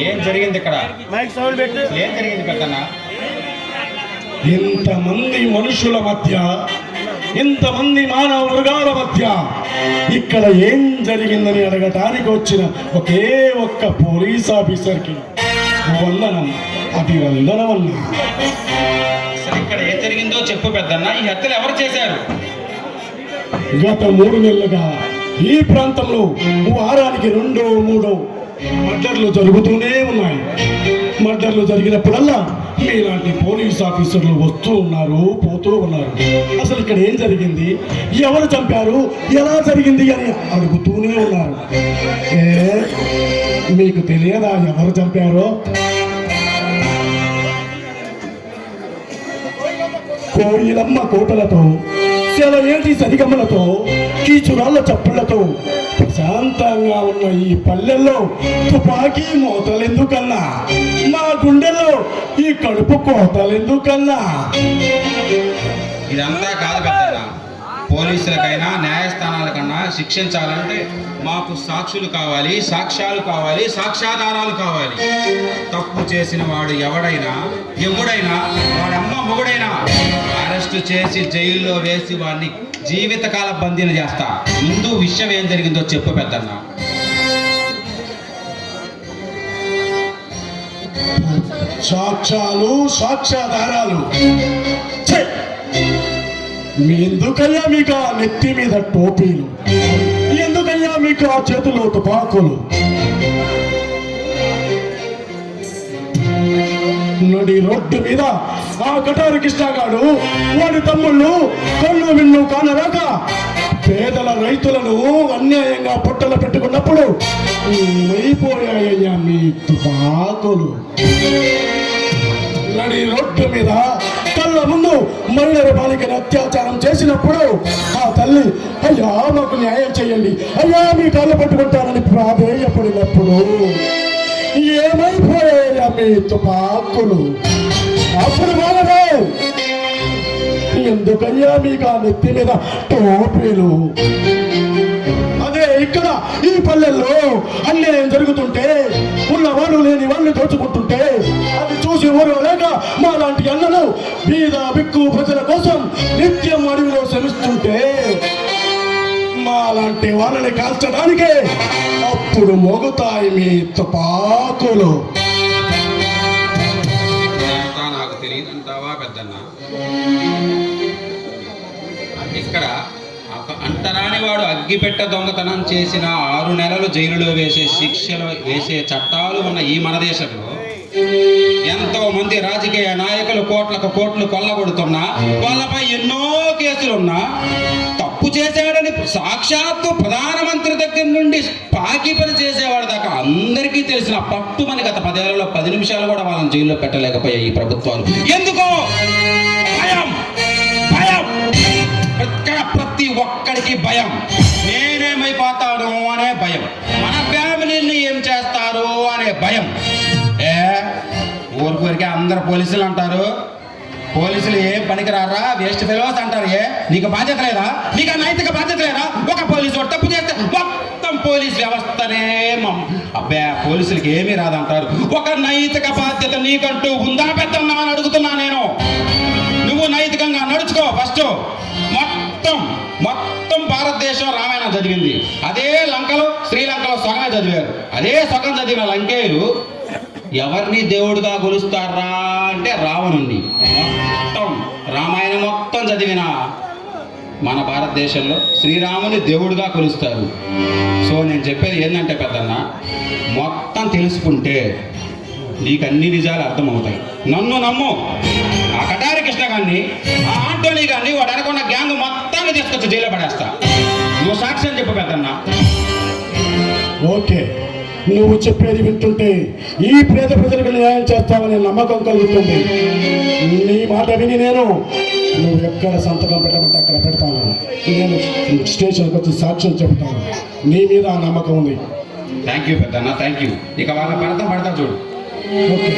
ఏం జరిగింది ఇక్కడ? మైక్ సౌండ్ పెట్టు. ఏం జరిగింది పెద్దన్న? ఇంతమంది మనుషుల మధ్య, ఇంతమంది మానవ మృగాల మధ్య ఇక్కడ ఏం జరిగిందని అడగటానికి వచ్చిన ఒకే ఒక్క పోలీస్ ఆఫీసర్కి వందనం, అభివందనం అన్నా. అసలు ఇక్కడ ఏం జరిగిందో చెప్పు పెద్దన్న. ఈ హత్యలు ఎవరు చేశారు? గత 3 నెలలుగా ఈ ప్రాంతంలో వారానికి 2-3 మర్డర్లు జరుగుతూనే ఉన్నాయి. మర్డర్లు జరిగినప్పుడల్లా మీలాంటి పోలీస్ ఆఫీసర్లు వస్తూ ఉన్నారు, పోతూ ఉన్నారు. అసలు ఇక్కడ ఏం జరిగింది, ఎవరు చంపారు, ఎలా జరిగింది అని అడుగుతూనే ఉన్నారు. మీకు తెలియదా ఎవరు చంపారో? కోయిలమ్మ కోటలతో, సెలయేటి సరిగమ్మలతో, కీచురాళ్ళ చప్పుళ్లతో ప్రశాంతంగా ఉన్న ఈ పల్లెల్లో తుపాకీ మోతలెందుకన్నా, మా గుండెల్లో ఈ కడుపు కోతలెందుకన్నా? ఇదంతా కాదు పెద్దన్న. పోలీసులకైనా న్యాయస్థానాలకన్నా శిక్షించాలంటే మాకు సాక్షులు కావాలి, సాక్ష్యాలు కావాలి, సాక్ష్యాధారాలు కావాలి. తప్పు చేసిన వాడు ఎవడైనా, ఎప్పుడైనా, వాడమ్మ మొగుడైనా అరెస్టు చేసి జైల్లో వేసి వాడిని జీవితకాల బందీలు చేస్తా. ముందు విషయం ఏం జరిగిందో చెప్పు పెద్దన్న. సాక్ష్యాలు, సాక్ష్యాధారాలు ఎందుకయ్యా మీకు ఆ నెత్తి మీద టోపీలు? ఎందుకయ్యా మీకు ఆ చేతిలో తుపాకులు? నడి రోడ్డు మీద ఆ కటారు కృష్ణగాడు, వాడి తమ్ముళ్ళు కళ్ళు మిన్ను కానరాక పేదల రైతులను అన్యాయంగా పొట్టలు పెట్టుకున్నప్పుడు అయిపోయాయ్యా మీ తుపాకులు. నడి రోడ్డు మీద కళ్ళ ముందు మహిళల బాలికను అత్యాచారం చేసినప్పుడు ఆ తల్లి, అయ్యా మాకు న్యాయం చేయండి, అయ్యా మీ కాళ్ళు పట్టుకుంటానని ప్రాధేయపడినప్పుడు ఏమైపోయాయా మీ తుపాకులు? అప్పుడు మానవే ఎందుకయ్యా మీకు ఆ నెత్తి మీద టోపీలు? అదే ఇక్కడ ఈ పల్లెల్లో అన్యాయం జరుగుతుంటే, ఉన్నవాడు లేని వాళ్ళని దోచుకుంటుంటే అది చూసి ఊరలేక మా లాంటి అన్నలు బీద బిక్కు ప్రజల కోసం నిత్యం అడవిలో శ్రమిస్తుంటే మా లాంటి వాళ్ళని కాల్చడానికే అప్పుడు మోగుతాయి మీ తుపాకులు. నాకు తెలియదంటావా పెద్దన్న? ఇక్కడ అంటరాని వాడు అగ్గిపెట్ట దొంగతనం చేసిన 6 నెలలు జైలులో వేసే శిక్షలు వేసే చట్టాలు ఉన్న ఈ మన దేశంలో ఎంతో మంది రాజకీయ నాయకులు కోట్లకు కోట్లు కొల్లగొడుతున్నా, వాళ్ళపై ఎన్నో కేసులున్నా, తప్పు చేశాడని సాక్షాత్తు ప్రధానమంత్రి దగ్గర నుండి పాకి పని చేసేవాడు దాకా అందరికీ తెలిసిన పట్టుమని గత 10 ఏళ్లలో 10 నిమిషాలు కూడా వాళ్ళని జైల్లో పెట్టలేకపోయాయి ఈ ప్రభుత్వాలు. ఎందుకో భయం, భయం, ప్రతి ఒక్కడికి భయం. నేనేమైపోతాను అనే భయం, మన ఫ్యామిలీని ఏం చేస్తారు అనే భయం. ఊరికే అందరు పోలీసులు అంటారు, పోలీసులు ఏం పనికిరారా, వేస్ట్ ఫెలోస్ అంటారు. నీకు బాధ్యత లేదా? నీకు నైతిక బాధ్యత లేదా? ఒక పోలీసు తప్పు చేస్తే మొత్తం పోలీస్ వ్యవస్థనే అబ్బే పోలీసులకి ఏమీ రాదంటారు. ఒక నైతిక బాధ్యత నీకంటూ ఉందా పెద్దన్నా అని అడుగుతున్నా నేను. నువ్వు నైతికంగా నడుచుకో ఫస్ట్. మొత్తం భారతదేశం రామాయణం చదివింది. అదే లంకలో, శ్రీలంకలో సగమే చదివారు. అదే సగం చదివిన లంకేయులు ఎవరిని దేవుడుగా కొలుస్తారా అంటే రావణుణ్ణి. మొత్తం రామాయణం మొత్తం చదివిన మన భారతదేశంలో శ్రీరాముని దేవుడుగా కొలుస్తారు. సో నేను చెప్పేది ఏంటంటే పెద్దన్న, మొత్తం తెలుసుకుంటే నీకు అన్ని నిజాలు అర్థమవుతాయి. నన్ను నమ్ము. ఆ కటారి కృష్ణ గారిని, ఆ ఆంటోనీ గారిని, వాడు అనుకున్న గ్యాంగ్ మొత్తాన్ని తీసుకొచ్చి జైల్లో పడేస్తా. నువ్వు సాక్ష్యం చెప్పు పెద్దన్న. ఓకే, నువ్వు చెప్పేది వింటుంటే ఈ పేద ప్రజలకు న్యాయం చేస్తావనే నమ్మకం కలుగుతుంది. నీ మాట విని నువ్వు ఎక్కడ సంతకం పెట్టమంటే అక్కడ పెడతాను. నేను స్టేషన్కి వచ్చి సాక్ష్యం చెప్తాను. నీ మీద ఆ నమ్మకం ఉంది. Thank you Peddanna, thank you. ఇక వాళ్ళ పడతా చూడు. ఓకే.